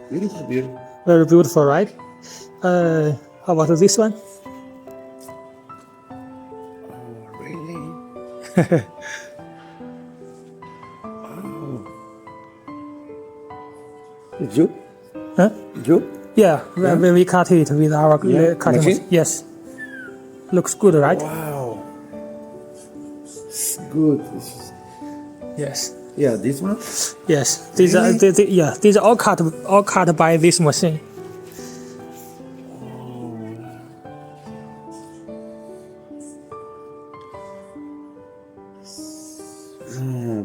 Beautiful, beautiful. Very beautiful, right? How about this one? Oh, really? Oh. You? Huh? You? Yeah, when we cut it with our cutting machine? Yes. Looks good, right? Wow. It's good. Yes. Yeah, this one? Yes. These Really? these are all cut by this machine.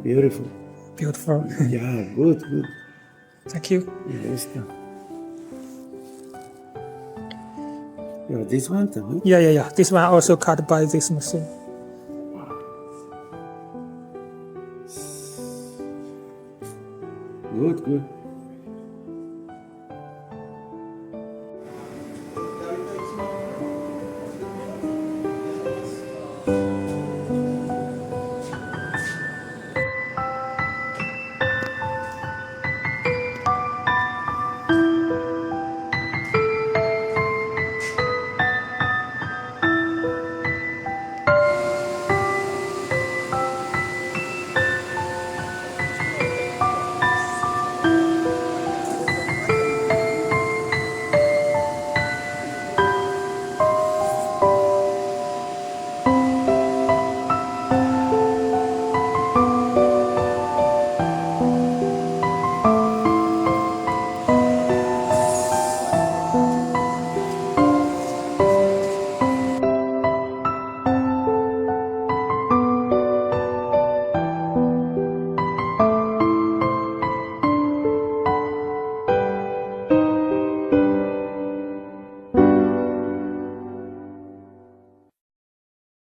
Beautiful. Beautiful. Yeah, good, good. Thank you. Yes. Yeah, this one too. Yeah. This one also cut by this machine. Good, good.